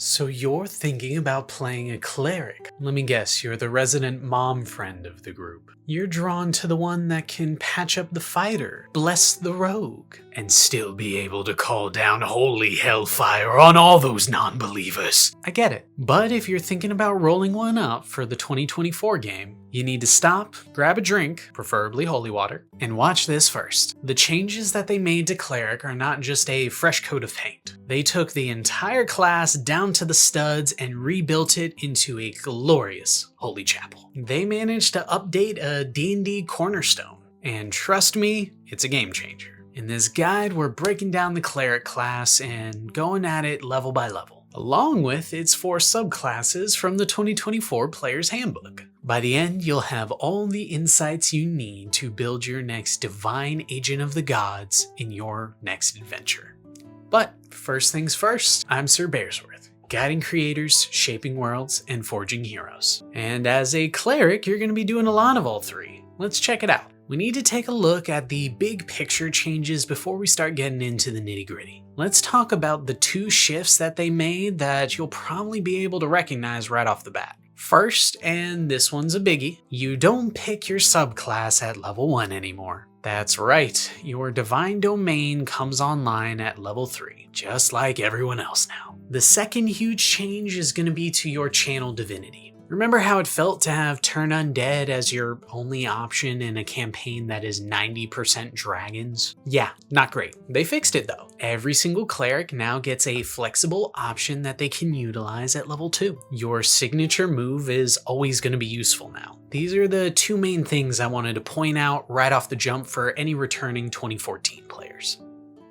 So you're thinking about playing a cleric. Let me guess, you're the resident mom friend of the group. You're drawn to the one that can patch up the fighter, bless the rogue, and still be able to call down holy hellfire on all those non-believers. I get it. But if you're thinking about rolling one up for the 2024 game, you need to stop, grab a drink, preferably holy water, and watch this first. The changes that they made to Cleric are not just a fresh coat of paint. They took the entire class down to the studs and rebuilt it into a glorious holy chapel. They managed to update a D&D cornerstone, and trust me, it's a game changer. In this guide, we're breaking down the Cleric class and going at it level by level, along with its 4 subclasses from the 2024 Player's Handbook. By the end, you'll have all the insights you need to build your next divine agent of the gods in your next adventure. But first things first, I'm Sir Bearsworth, guiding creators, shaping worlds, and forging heroes. And as a cleric, you're going to be doing a lot of all 3. Let's check it out. We need to take a look at the big picture changes before we start getting into the nitty-gritty. Let's talk about the 2 shifts that they made that you'll probably be able to recognize right off the bat. First, and this one's a biggie, you don't pick your subclass at level 1 anymore. That's right, your Divine Domain comes online at level 3, just like everyone else now. The second huge change is going to be to your channel divinity. Remember how it felt to have Turn Undead as your only option in a campaign that is 90% dragons? Yeah, not great. They fixed it though. Every single cleric now gets a flexible option that they can utilize at level 2. Your signature move is always going to be useful now. These are the 2 main things I wanted to point out right off the jump for any returning 2014 players.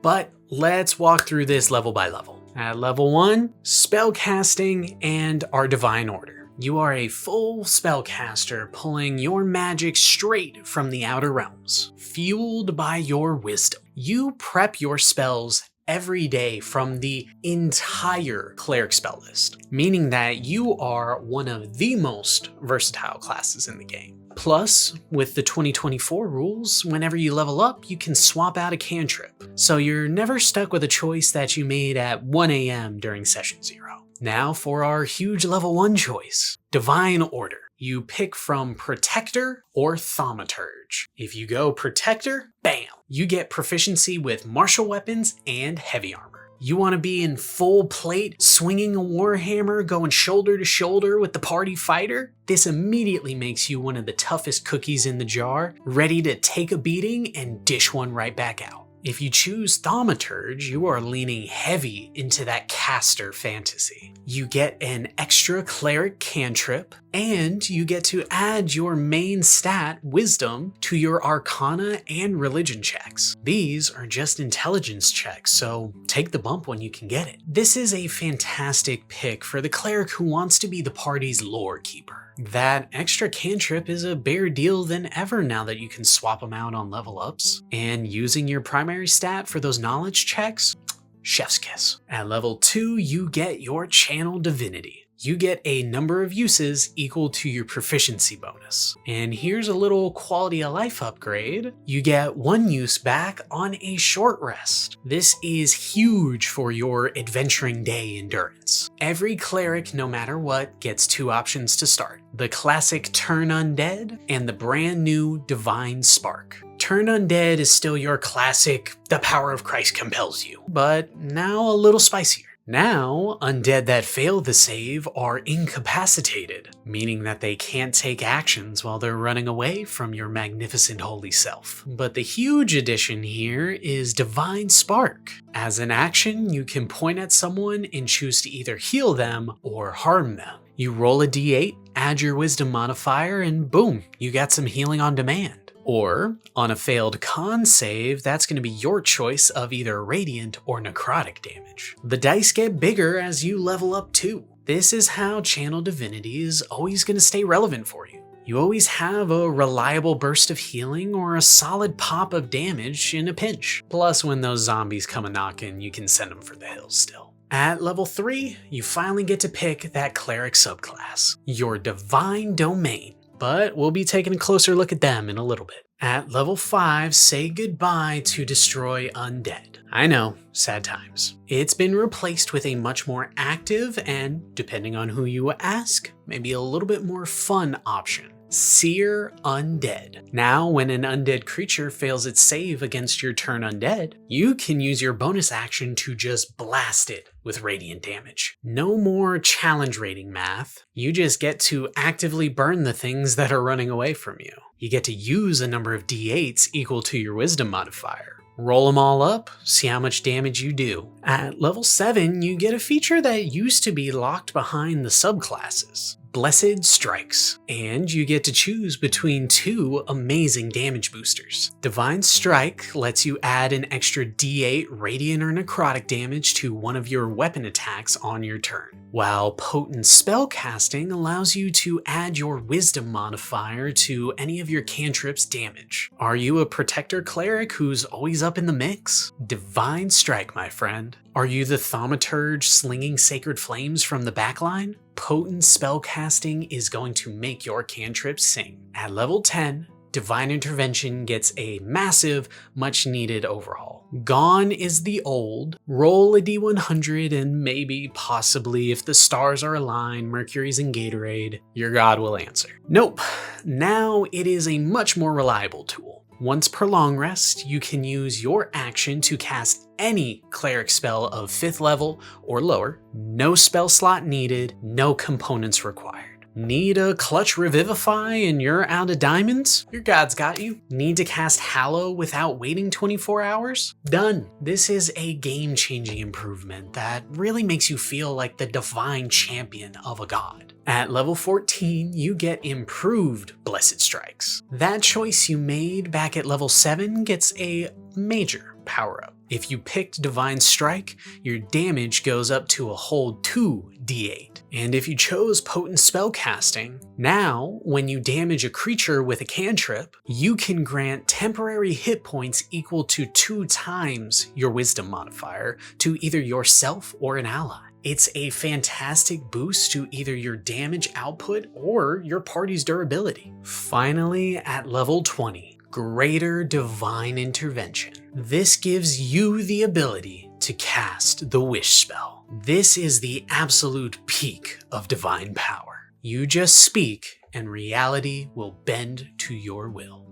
But let's walk through this level by level. At level 1, spellcasting and our divine order. You are a full spellcaster pulling your magic straight from the outer realms, fueled by your wisdom. You prep your spells every day from the entire cleric spell list, meaning that you are one of the most versatile classes in the game. Plus, with the 2024 rules, whenever you level up, you can swap out a cantrip, so you're never stuck with a choice that you made at 1 AM during session 0. Now for our huge level 1 choice, Divine Order. You pick from Protector or Thaumaturge. If you go Protector, bam! You get proficiency with martial weapons and heavy armor. You want to be in full plate, swinging a warhammer, going shoulder to shoulder with the party fighter? This immediately makes you one of the toughest cookies in the jar, ready to take a beating and dish one right back out. If you choose Thaumaturge, you are leaning heavy into that caster fantasy. You get an extra cleric cantrip, and you get to add your main stat, Wisdom, to your Arcana and Religion checks. These are just intelligence checks, so take the bump when you can get it. This is a fantastic pick for the cleric who wants to be the party's lore keeper. That extra cantrip is a bigger deal than ever now that you can swap them out on level ups. And using your primary stat for those knowledge checks, chef's kiss. At level 2, you get your channel divinity. You get a number of uses equal to your proficiency bonus. And here's a little quality of life upgrade. You get 1 use back on a short rest. This is huge for your adventuring day endurance. Every cleric, no matter what, gets 2 options to start. The classic Turn Undead and the brand new Divine Spark. Turn Undead is still your classic, the power of Christ compels you, but now a little spicier. Now, undead that fail the save are incapacitated, meaning that they can't take actions while they're running away from your magnificent holy self. But the huge addition here is Divine Spark. As an action, you can point at someone and choose to either heal them or harm them. You roll a d8, add your wisdom modifier, and boom, you got some healing on demand. Or, on a failed con save, that's going to be your choice of either radiant or necrotic damage. The dice get bigger as you level up too. This is how channel divinity is always going to stay relevant for you. You always have a reliable burst of healing or a solid pop of damage in a pinch. Plus, when those zombies come a-knockin', you can send them for the hills still. At level 3, you finally get to pick that cleric subclass, your Divine Domain. But we'll be taking a closer look at them in a little bit. At level 5, say goodbye to destroy undead. I know, sad times. It's been replaced with a much more active and, depending on who you ask, maybe a little bit more fun option. Seer Undead. Now, when an undead creature fails its save against your turn undead, you can use your bonus action to just blast it with radiant damage. No more challenge rating math. You just get to actively burn the things that are running away from you. You get to use a number of d8s equal to your wisdom modifier. Roll them all up, see how much damage you do. At level 7, you get a feature that used to be locked behind the subclasses. Blessed Strikes, and you get to choose between 2 amazing damage boosters. Divine Strike lets you add an extra d8 radiant or necrotic damage to one of your weapon attacks on your turn, while Potent Spellcasting allows you to add your wisdom modifier to any of your cantrips' damage. Are you a protector cleric who's always up in the mix? Divine Strike, my friend. Are you the thaumaturge slinging sacred flames from the backline? Potent Spellcasting is going to make your cantrips sing. At level 10, Divine Intervention gets a massive, much needed overhaul. Gone is the old, roll a d100 and maybe, possibly, if the stars are aligned, Mercury's in Gatorade, your god will answer. Nope, now it is a much more reliable tool. Once per long rest, you can use your action to cast any cleric spell of 5th level or lower. No spell slot needed, no components required. Need a clutch revivify and you're out of diamonds? Your god's got you. Need to cast Hallow without waiting 24 hours? Done. This is a game-changing improvement that really makes you feel like the divine champion of a god. At level 14, you get improved Blessed Strikes. That choice you made back at level 7 gets a major power-up. If you picked Divine Strike, your damage goes up to a whole 2d8. And if you chose Potent Spellcasting, now, when you damage a creature with a cantrip, you can grant temporary hit points equal to 2 times your Wisdom modifier to either yourself or an ally. It's a fantastic boost to either your damage output or your party's durability. Finally, at level 20, Greater Divine Intervention. This gives you the ability to cast the Wish spell. This is the absolute peak of divine power. You just speak and reality will bend to your will.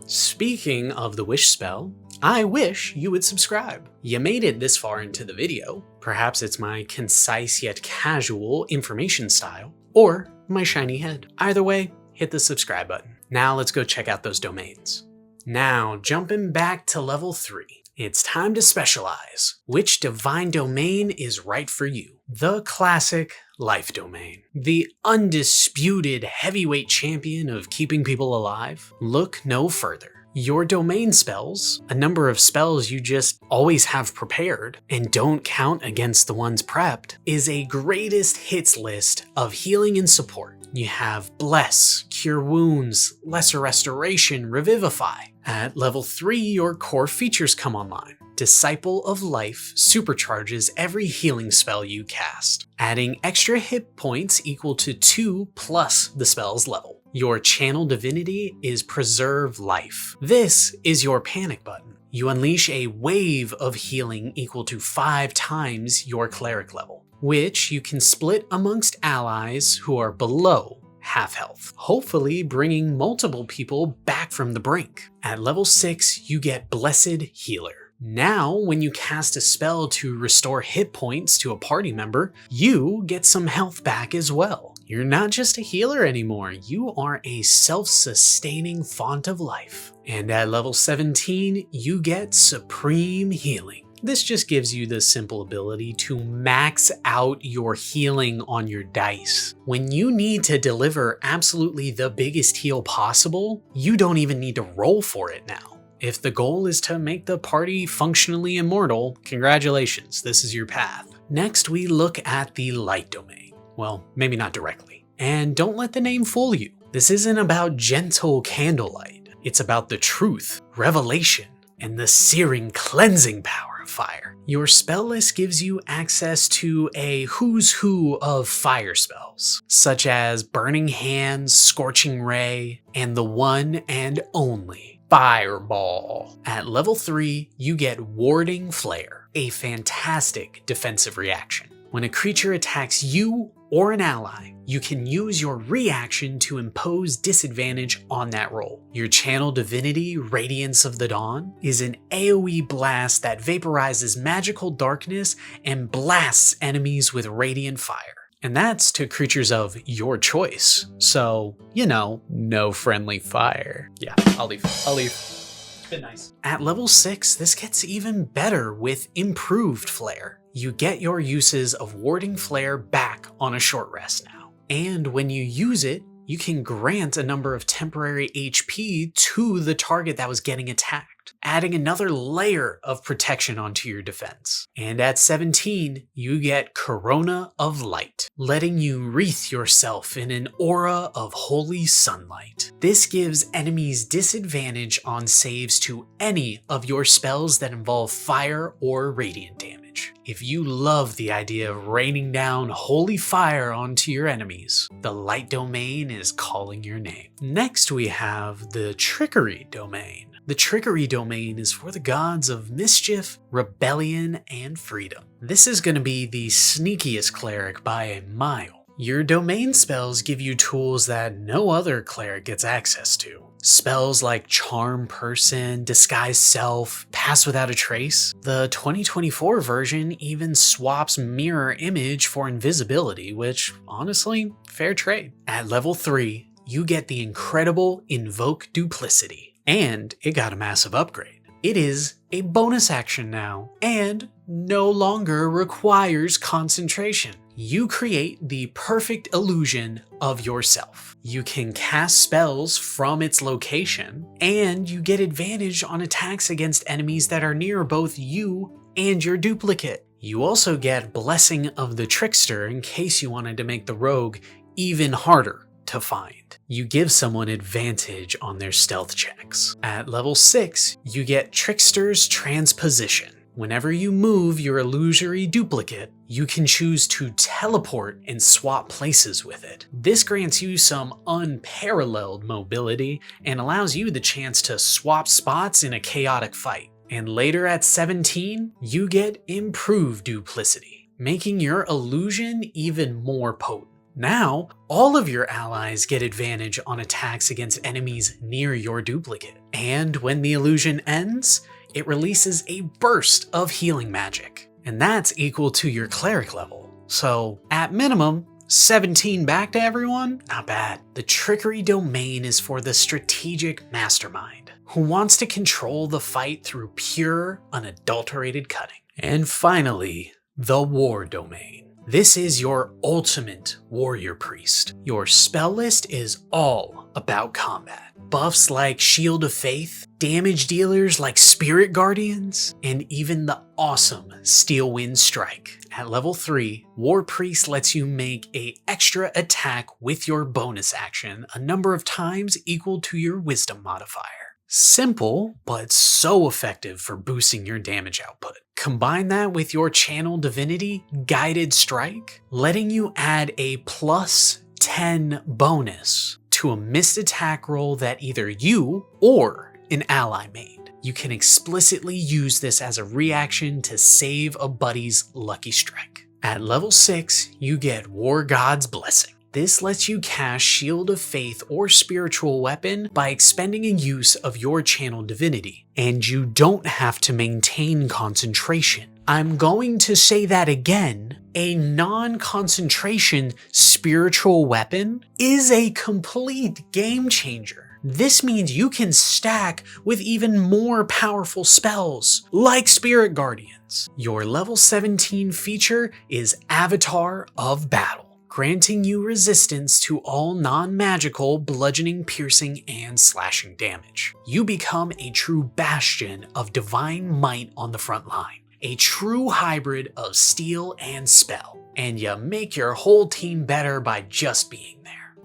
Speaking of the Wish spell, I wish you would subscribe. You made it this far into the video. Perhaps it's my concise yet casual information style, or my shiny head. Either way, hit the subscribe button. Now let's go check out those domains. Now, jumping back to level 3, it's time to specialize. Which divine domain is right for you? The classic life domain. The undisputed heavyweight champion of keeping people alive? Look no further. Your domain spells, a number of spells you just always have prepared and don't count against the ones prepped, is a greatest hits list of healing and support. You have Bless, Cure Wounds, Lesser Restoration, Revivify. At level 3, your core features come online. Disciple of Life supercharges every healing spell you cast, adding extra hit points equal to 2 plus the spell's level. Your Channel Divinity is Preserve Life. This is your panic button. You unleash a wave of healing equal to 5 times your cleric level, which you can split amongst allies who are below half health, hopefully bringing multiple people back from the brink. At level 6, you get Blessed Healer. Now, when you cast a spell to restore hit points to a party member, you get some health back as well. You're not just a healer anymore, you are a self-sustaining font of life. And at level 17, you get Supreme Healing. This just gives you the simple ability to max out your healing on your dice. When you need to deliver absolutely the biggest heal possible, you don't even need to roll for it now. If the goal is to make the party functionally immortal, congratulations, this is your path. Next, we look at the light domain. Well, maybe not directly. And don't let the name fool you. This isn't about gentle candlelight. It's about the truth, revelation, and the searing cleansing power of fire. Your spell list gives you access to a who's who of fire spells, such as Burning Hands, Scorching Ray, and the one and only Fireball. At level 3, you get Warding Flare, a fantastic defensive reaction. When a creature attacks you or an ally, you can use your reaction to impose disadvantage on that roll. Your Channel Divinity, Radiance of the Dawn, is an AoE blast that vaporizes magical darkness and blasts enemies with radiant fire. And that's to creatures of your choice. So, no friendly fire. Yeah, I'll leave. It's been nice. At level 6, this gets even better with Improved Flare. You get your uses of Warding Flare back on a short rest now. And when you use it, you can grant a number of temporary HP to the target that was getting attacked, adding another layer of protection onto your defense. And at 17, you get Corona of Light, letting you wreath yourself in an aura of holy sunlight. This gives enemies disadvantage on saves to any of your spells that involve fire or radiant damage. If you love the idea of raining down holy fire onto your enemies, the light domain is calling your name. Next we have the Trickery domain. The Trickery domain is for the gods of mischief, rebellion, and freedom. This is going to be the sneakiest cleric by a mile. Your domain spells give you tools that no other cleric gets access to. Spells like Charm Person, Disguise Self, Pass Without a Trace. The 2024 version even swaps Mirror Image for invisibility, which, honestly, fair trade. At level 3, you get the incredible Invoke Duplicity, and it got a massive upgrade. It is a bonus action now, and no longer requires concentration. You create the perfect illusion of yourself. You can cast spells from its location, and you get advantage on attacks against enemies that are near both you and your duplicate. You also get Blessing of the Trickster in case you wanted to make the rogue even harder to find. You give someone advantage on their stealth checks. At level 6, you get Trickster's Transposition. Whenever you move your illusory duplicate, you can choose to teleport and swap places with it. This grants you some unparalleled mobility and allows you the chance to swap spots in a chaotic fight. And later at 17, you get Improved Duplicity, making your illusion even more potent. Now, all of your allies get advantage on attacks against enemies near your duplicate. And when the illusion ends, it releases a burst of healing magic, and that's equal to your cleric level. So, at minimum, 17 back to everyone? Not bad. The Trickery domain is for the strategic mastermind, who wants to control the fight through pure, unadulterated cunning. And finally, the War domain. This is your ultimate warrior priest. Your spell list is all about combat. Buffs like Shield of Faith, damage dealers like Spirit Guardians, and even the awesome Steel Wind Strike. At level 3, War Priest lets you make an extra attack with your bonus action a number of times equal to your Wisdom modifier. Simple, but so effective for boosting your damage output. Combine that with your Channel Divinity Guided Strike, letting you add a plus 10 bonus to a missed attack roll that either you or an ally made. You can explicitly use this as a reaction to save a buddy's lucky strike. At level 6, you get War God's Blessing. This lets you cast Shield of Faith or Spiritual Weapon by expending a use of your Channel Divinity, and you don't have to maintain concentration. I'm going to say that again. A non-concentration Spiritual Weapon is a complete game changer. This means you can stack with even more powerful spells, like Spirit Guardians. Your level 17 feature is Avatar of Battle, granting you resistance to all non-magical bludgeoning, piercing, and slashing damage. You become a true bastion of divine might on the front line, a true hybrid of steel and spell, and you make your whole team better by just being there.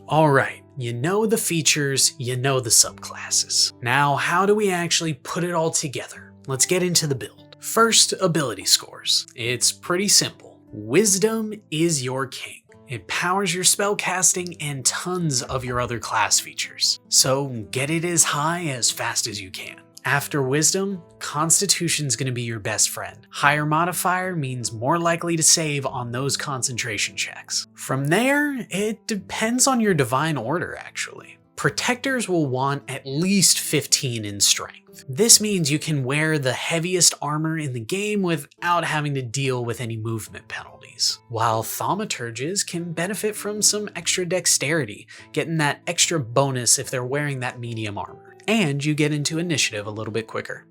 Alright, you know the features, you know the subclasses. Now, how do we actually put it all together? Let's get into the build. First, ability scores. It's pretty simple. Wisdom is your king. It powers your spellcasting and tons of your other class features, so get it as high as fast as you can. After Wisdom, Constitution's going to be your best friend. Higher modifier means more likely to save on those concentration checks. From there, it depends on your Divine Order actually. Protectors will want at least 15 in strength. This means you can wear the heaviest armor in the game without having to deal with any movement penalties. While thaumaturges can benefit from some extra dexterity, getting that extra bonus if they're wearing that medium armor. And you get into initiative a little bit quicker.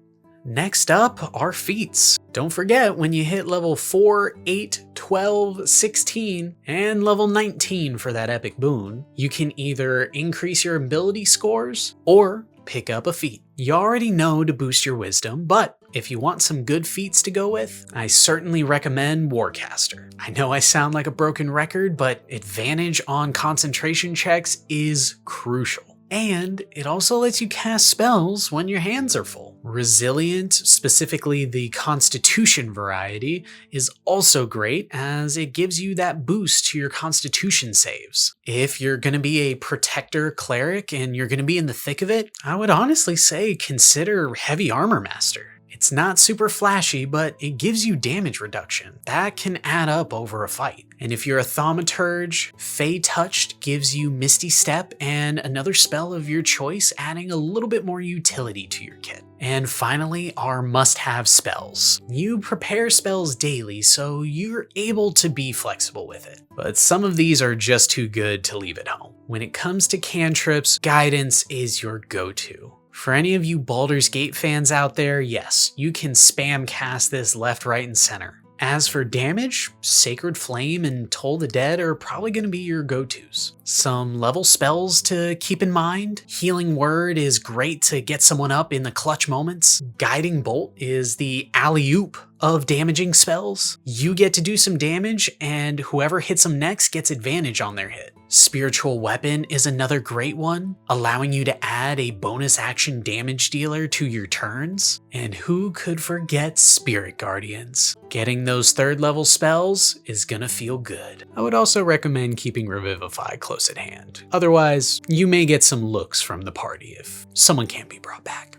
Next up are feats. Don't forget, when you hit level 4, 8, 12, 16, and level 19 for that epic boon, you can either increase your ability scores or pick up a feat. You already know to boost your wisdom, but if you want some good feats to go with, I certainly recommend Warcaster. I know I sound like a broken record, but advantage on concentration checks is crucial. And it also lets you cast spells when your hands are full. Resilient, specifically the Constitution variety, is also great as it gives you that boost to your Constitution saves. If you're going to be a Protector Cleric and you're going to be in the thick of it, I would honestly say consider Heavy Armor Master. It's not super flashy, but it gives you damage reduction. That can add up over a fight. And if you're a Thaumaturge, Fey Touched gives you Misty Step and another spell of your choice, adding a little bit more utility to your kit. And finally, our must-have spells. You prepare spells daily, so you're able to be flexible with it. But some of these are just too good to leave at home. When it comes to cantrips, Guidance is your go-to. For any of you Baldur's Gate fans out there, yes, you can spam cast this left, right, and center. As for damage, Sacred Flame and Toll the Dead are probably going to be your go-tos. Some level spells to keep in mind. Healing Word is great to get someone up in the clutch moments. Guiding Bolt is the alley-oop of damaging spells. You get to do some damage, and whoever hits them next gets advantage on their hit. Spiritual Weapon is another great one, allowing you to add a bonus action damage dealer to your turns. And who could forget Spirit Guardians? Getting those 3rd level spells is gonna feel good. I would also recommend keeping Revivify close at hand. Otherwise, you may get some looks from the party if someone can't be brought back.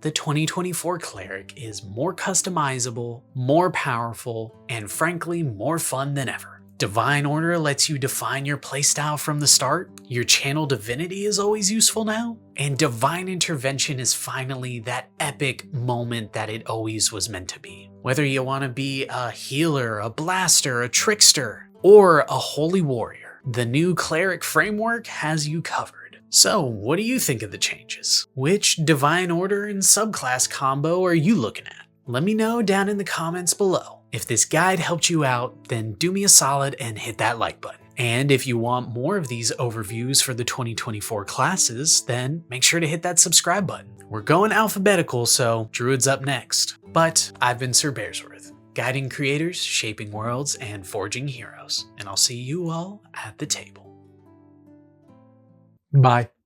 The 2024 Cleric is more customizable, more powerful, and frankly more fun than ever. Divine Order lets you define your playstyle from the start, your Channel Divinity is always useful now, and Divine Intervention is finally that epic moment that it always was meant to be. Whether you want to be a healer, a blaster, a trickster, or a holy warrior, the new Cleric framework has you covered. So, what do you think of the changes? Which Divine Order and subclass combo are you looking at? Let me know down in the comments below. If this guide helped you out, then do me a solid and hit that like button. And if you want more of these overviews for the 2024 classes, then make sure to hit that subscribe button. We're going alphabetical, so Druid's up next. But I've been Sir Bearsworth, guiding creators, shaping worlds, and forging heroes. And I'll see you all at the table. Bye.